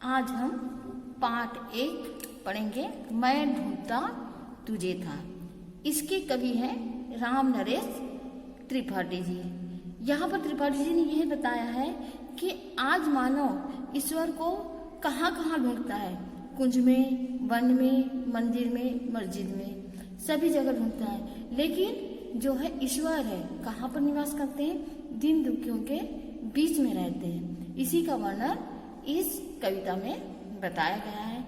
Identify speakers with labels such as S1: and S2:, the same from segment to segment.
S1: आज हम पाठ 1 पढ़ेंगे। मैं ढूंढता तुझे था। इसके कवि हैं राम नरेश त्रिपाठी जी। यहाँ पर त्रिपाठी जी ने यह बताया है कि आज मानव ईश्वर को कहाँ कहाँ ढूंढता है। कुंज में, वन में, मंदिर में, मस्जिद में, सभी जगह ढूंढता है। लेकिन जो है ईश्वर है कहाँ पर निवास करते हैं? दीन दुखियों के बीच में रहते हैं। इसी का वर्णन इस कविता में बताया गया है।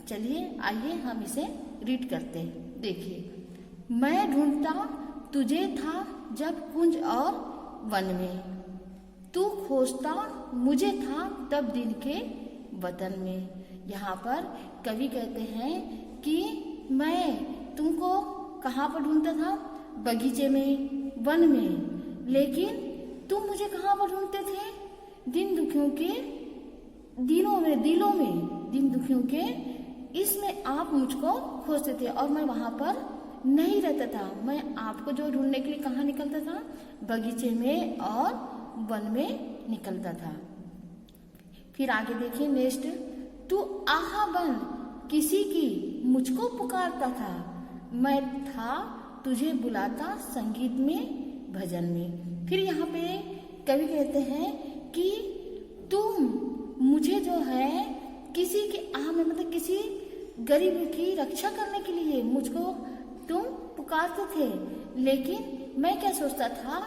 S1: चलिए आइए हम इसे रीड करते हैं। देखिए, मैं ढूंढता तुझे था जब कुंज और वन में, तू खोजता मुझे था तब दिन के वतन में। यहाँ पर कवि कहते हैं कि मैं तुमको कहाँ पर ढूंढता था? बगीचे में, वन में। लेकिन तुम मुझे कहाँ पर ढूंढते थे? दिन दुखियों के दिलों में, दिन दुखियों के इसमें आप मुझको खोजते थे और मैं वहां पर नहीं रहता था। मैं आपको जो ढूंढने के लिए कहाँ निकलता था? बगीचे में और वन में निकलता था। फिर आगे देखिए नेक्स्ट, तू आहा बन किसी की मुझको पुकारता था, मैं था तुझे बुलाता संगीत में, भजन में। फिर यहाँ पे कवि कहते हैं कि तुम मुझे जो है किसी के आह में, मतलब किसी गरीब की रक्षा करने के लिए मुझको तुम पुकारते थे। लेकिन मैं क्या सोचता था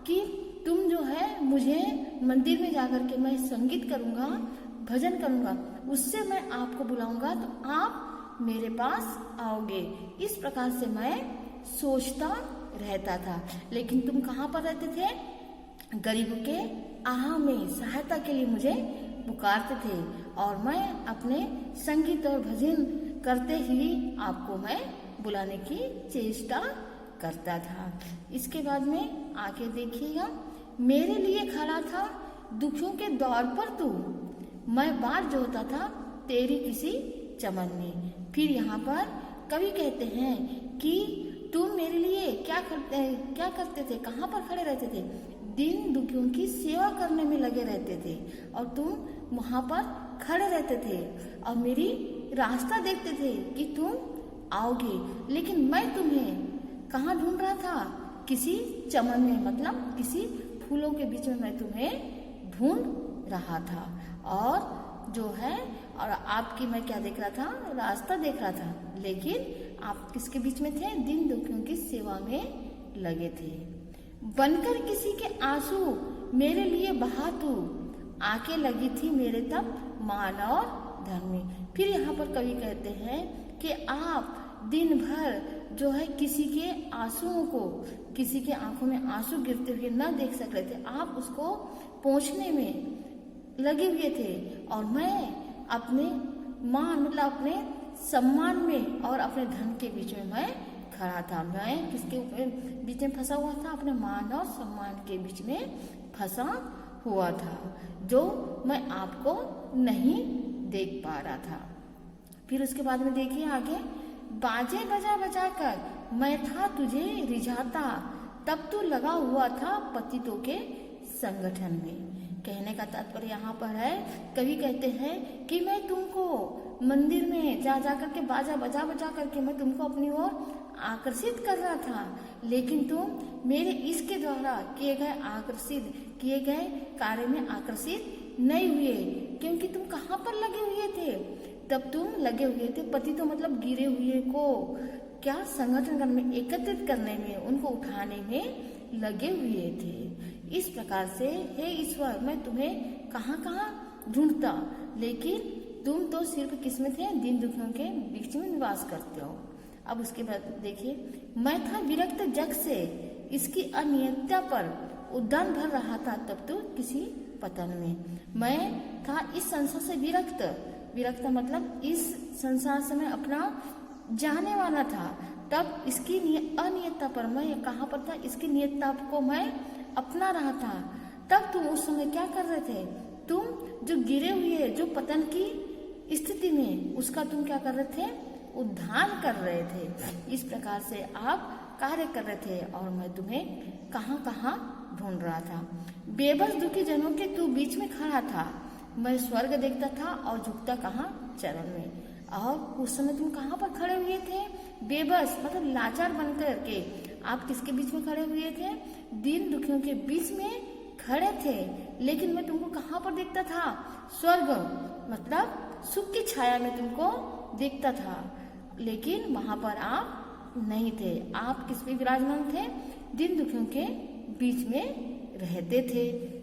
S1: कि तुम जो है मुझे मंदिर में जाकर के मैं संगीत करूँगा, भजन करूँगा, उससे मैं आपको बुलाऊंगा तो आप मेरे पास आओगे। इस प्रकार से मैं सोचता रहता था। लेकिन तुम कहाँ पर रहते थे? गरीबों के आह में सहायता के लिए मुझे पुकारते थे और मैं अपने संगीत और भजन करते ही आपको मैं बुलाने की चेष्टा करता था। इसके बाद में आगे देखिएगा, मेरे लिए खड़ा था दुखियों के दौर पर तू, मैं बाट जोहता था तेरी किसी चमन में। फिर यहाँ पर कवि कहते हैं कि तुम मेरे लिए क्या करते थे? कहाँ पर खड़े रहते थे? दिन दुखियों की सेवा करने में लगे रहते थे और तुम वहां पर खड़े रहते थे और मेरी रास्ता देखते थे कि तुम आओगे। लेकिन मैं तुम्हें कहाँ ढूंढ रहा था? किसी चमन में, मतलब किसी फूलों के बीच में मैं तुम्हें ढूंढ रहा था। और जो है और आपकी मैं क्या देख रहा था? रास्ता देख रहा था। लेकिन आप किसके बीच में थे? दिन दुखियों की सेवा में लगे थे। बनकर किसी के आंसू मेरे लिए बहा तू, आके लगी थी मेरे तब मान और धन में। फिर यहाँ पर कवि कहते हैं कि आप दिन भर जो है किसी के आंसुओं को, किसी के आंखों में आंसू गिरते हुए न देख सक रहे थे, आप उसको पोंछने में लगे हुए थे और मैं अपने मान, मतलब अपने सम्मान में और अपने धन के बीच में मैं खड़ा था। मैं किसके बीच में फंसा हुआ था? अपने मान और सम्मान के बीच में फंसा हुआ था, जो मैं आपको नहीं देख पा रहा था। फिर उसके बाद में देखिए आगे, बाजे बजा बजा कर मैं था तुझे रिझाता, तब तू लगा हुआ था पतितों के संगठन में। कहने का तात्पर्य यहाँ पर है, कवि कहते हैं कि मैं तुमको मंदिर में जा करके बाजा बजा बजा करके मैं तुमको अपनी ओर आकर्षित कर रहा था। लेकिन तुम मेरे इसके द्वारा किए गए कार्य में आकर्षित नहीं हुए, क्योंकि तुम कहाँ पर लगे हुए थे? तब तुम लगे हुए थे पति तो मतलब गिरे हुए को क्या संगठन करने में, एकत्रित करने में, उनको उठाने में लगे हुए थे। इस प्रकार से हे ईश्वर, मैं तुम्हें कहाँ कहाँ ढूंढता, लेकिन तुम तो सिर्फ किसमें थे? दिन दुखियों के बीच में निवास करते हो। अब उसके बाद देखिए, मैं था विरक्त जग से, इसकी अनियतता पर उद्यान भर रहा था तब तो किसी पतन में। मैं था इस संसार से विरक्त मतलब इस संसार से मैं अपना जाने वाला था, तब इसकी अनियतता पर मैं कहाँ पर था? इसकी नियतता को मैं अपना रहा था। तब तुम उस समय क्या कर रहे थे? तुम जो गिरे हुए, जो पतन की स्थिति में, उसका तुम क्या कर रहे थे? उद्धार कर रहे थे। इस प्रकार से आप कार्य कर रहे थे और मैं तुम्हें कहाँ कहाँ ढूंढ रहा था। बेबस दुखी जनों के तू बीच में खड़ा था, मैं स्वर्ग देखता था और झुकता कहाँ, चरण में। और उस समय तुम कहाँ पर खड़े हुए थे, बेबस मतलब लाचार बनकर के। आप किसके बीच में खड़े हुए थे, दीन दुखियों के बीच में खड़े थे। लेकिन मैं तुमको कहाँ पर देखता था, स्वर्ग मतलब सुख की छाया में तुमको देखता था। लेकिन वहां पर आप नहीं थे। आप किस पे विराजमान थे, दीन दुखियों के बीच में रहते थे।